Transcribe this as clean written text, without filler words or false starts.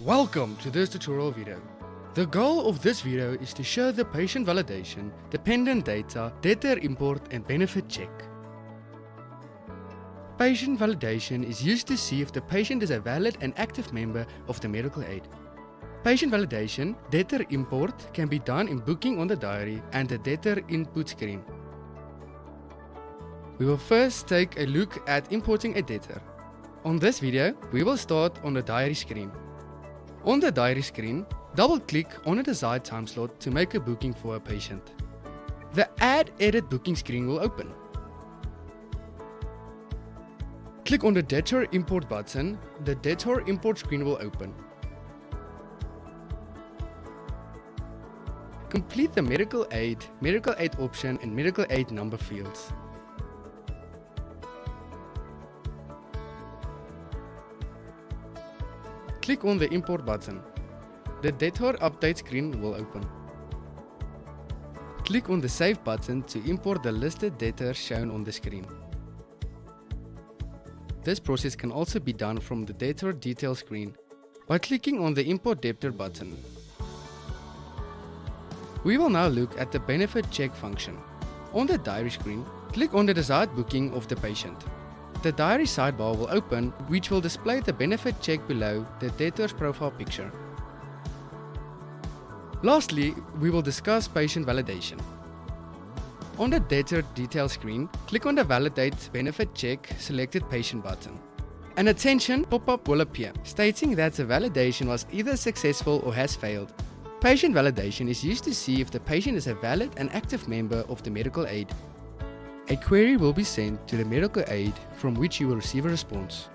Welcome to this tutorial video. The goal of this video is to show the patient validation, dependent data, debtor import and benefit check. Patient validation is used to see if the patient is a valid and active member of the medical aid. Patient validation, debtor import can be done in booking on the diary and the debtor input screen. We will first take a look at importing a debtor. On this video, we will start on the diary screen. On the diary screen, double-click on a desired time slot to make a booking for a patient. The Add Edit Booking screen will open. Click on the Debtor Import button. The Debtor Import screen will open. Complete the medical aid option and medical aid number fields. Click on the Import button. The Debtor Update screen will open. Click on the Save button to import the listed debtors shown on the screen. This process can also be done from the Debtor Details screen by clicking on the Import Debtor button. We will now look at the Benefit Check function. On the diary screen, click on the desired booking of the patient. The diary sidebar will open, which will display the benefit check below the debtor's profile picture. Lastly, we will discuss patient validation. On the Debtor Details screen, click on the Validate Benefit Check Selected Patient button. An attention pop-up will appear, stating that the validation was either successful or has failed. Patient validation is used to see if the patient is a valid and active member of the medical aid. A query will be sent to the medical aid from which you will receive a response.